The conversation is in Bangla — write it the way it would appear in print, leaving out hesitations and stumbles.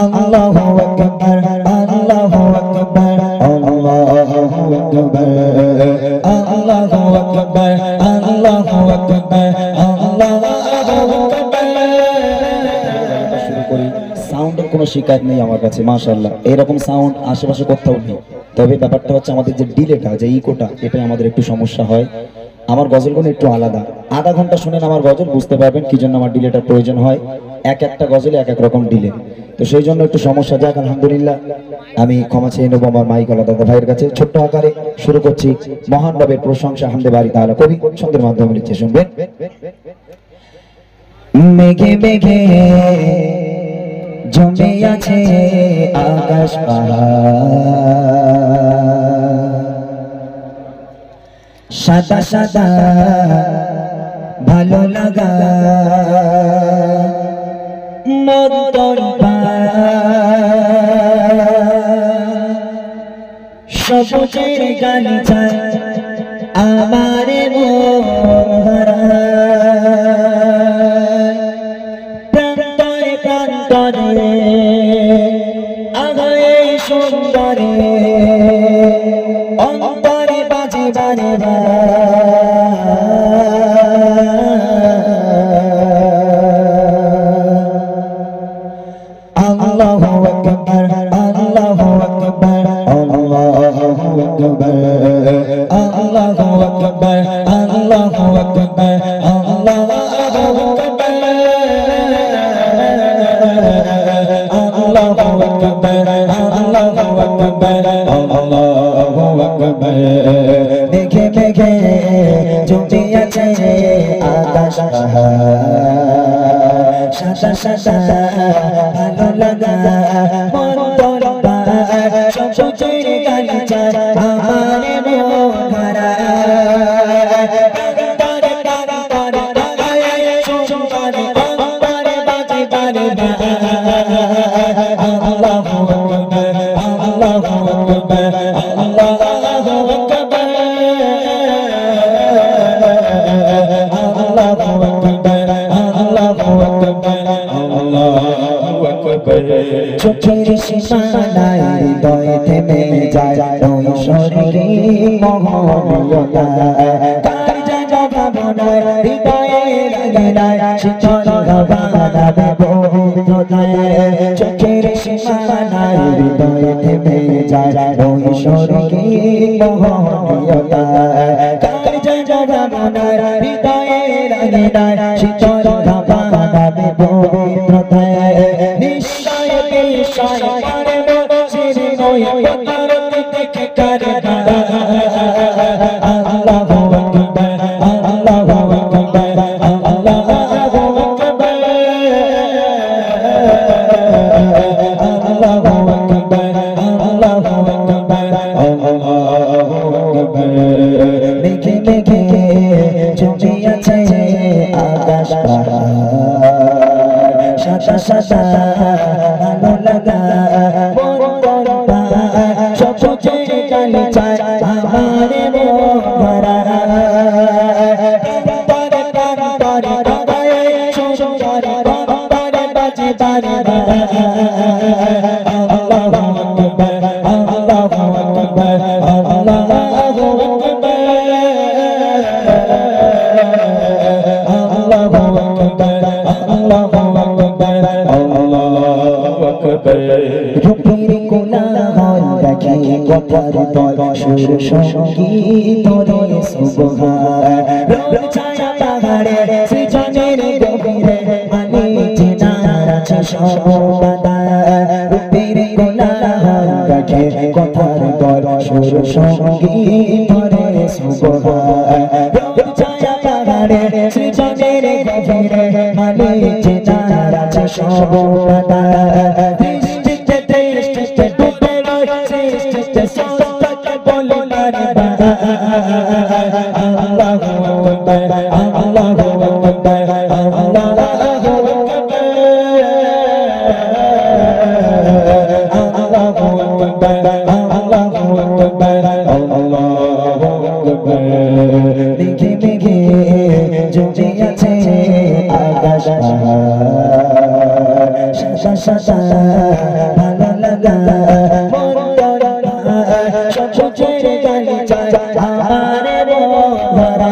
আল্লাহু আকবার আল্লাহু আকবার আল্লাহু আকবার আল্লাহু আকবার আল্লাহু আকবার আল্লাহু আকবার। শুরু করি। সাউন্ডের কোনো শিকায়ত নেই আমার কাছে, মাশাআল্লাহ। এরকম সাউন্ড আশেপাশে কোথাও নেই। তবে ব্যাপারটা হচ্ছে আমাদের যে ডিলেটা, যে ইকোটা, এটা আমাদের একটু সমস্যা হয়। আমার গজলগুলো একটু আলাদা। আধা ঘন্টা শুনেন আমার গজল, বুঝতে পারবেন কি জন্য আমার ডিলেটার প্রয়োজন হয়। এক একটা গজলে এক এক রকম ডিলে, তো সেই জন্য একটু সমস্যা। যাক আলহামদুলিল্লাহ, আমি ক্ষমা চেয়ে নেবো আমার মাইক আলাদা দাদা ভাইয়ের কাছে। ছোট্ট আকারে শুরু করছি। মহান রবের প্রশংসা হামদে বাড়ি তাআলা কবি ছন্দের মাধ্যমে লিখছে, শুনবেন। মেঘে মেঘে জমে আছে আকাশ পাহাড়, সাদা সাদা ভালো লাগা নদন সবুজের গালিচা আমার মন প্রান্তরে প্রান্তরে আগায়ে সুন্দরে অন্তরে বাজে বারে আল্লাহু আকবার আল্লাহু আকবার আল্লাহু আকবার আল্লাহু আকবার আল্লাহু আকবার আল্লাহু আকবার আল্লাহু আকবার আল্লাহু আকবার আল্লাহু আকবার। মেঘে মেঘে জমে আছে আকাশ পাহাড়, সাদা সাদা ভালো লাগা মন্তর সবুজের গালিচা আমার মন ভরা প্রান্তরে প্রান্তরে আগায়ে সুন্দরে অন্তরে বাজে বারে আল্লাহু আকবার আল্লাহু আকবার আল্লাহু আকবার আল্লাহু আকবার আল্লাহু আকবার আল্লাহু আকবার। চোখের সীমানায় হৃদয় থেমে যায় নৈসর্গী মোহনীয়তা, কার যেন ভাবনায় হৃদয়ে লাগিনায় শীতল ভাবনাবে পবিত্রতায়। চোখের সীমানায় হৃদয় থেমে যায় নৈসর্গী মোহনীয়তা, কার যেন ভাবনায় হৃদয়ে লাগিনায় শীতল ভাবনাবে পবিত্রতায়। নিশ্চয় নিশ্চয় পারে নসির নয় প্রতারক দেখে করে আল্লাহু আকবার আল্লাহু আকবার আল্লাহু আকবার আল্লাহু আকবার আল্লাহু আকবার আল্লাহু আকবার। মেঘে মেঘে জমে আছে আকাশ পাহাড়, সাদা সাদা ভালো লাগা মন্তর সবুজের গালিচা আমার মন ভরা প্রান্তরে প্রান্তরে আগায়ে সুন্দরে অন্তরে বাজে বারে আল্লাহু আকবার আল্লাহু আকবার আল্লাহু আকবার আল্লাহু আকবার আল্লাহু আকবার আল্লাহু আকবার। রূপের কোলাহল দেখে কথার দল সুর সঙ্গীত রে সুবহান, রোদ ছায়া পাহাড়ে সৃজনের গভীরে আনিছে নারাছে সর্বদা। রূপের কোলাহল দেখে কথার দল সুর সঙ্গীত রে সুবহান, রোদ ছায়া পাহাড়ে সৃজনের গভীরে আনিছে নারাছে সর্বদা। আল্লাহু আকবার আল্লাহু আকবার আল্লাহু আকবার আল্লাহু আকবার আল্লাহু আকবার। মেঘে মেঘে জমে আছে আকাশ পাহাড়, সাদা সাদা ভালো লাগা মন সব ছেড়ে গেলে চাই আমার ভরা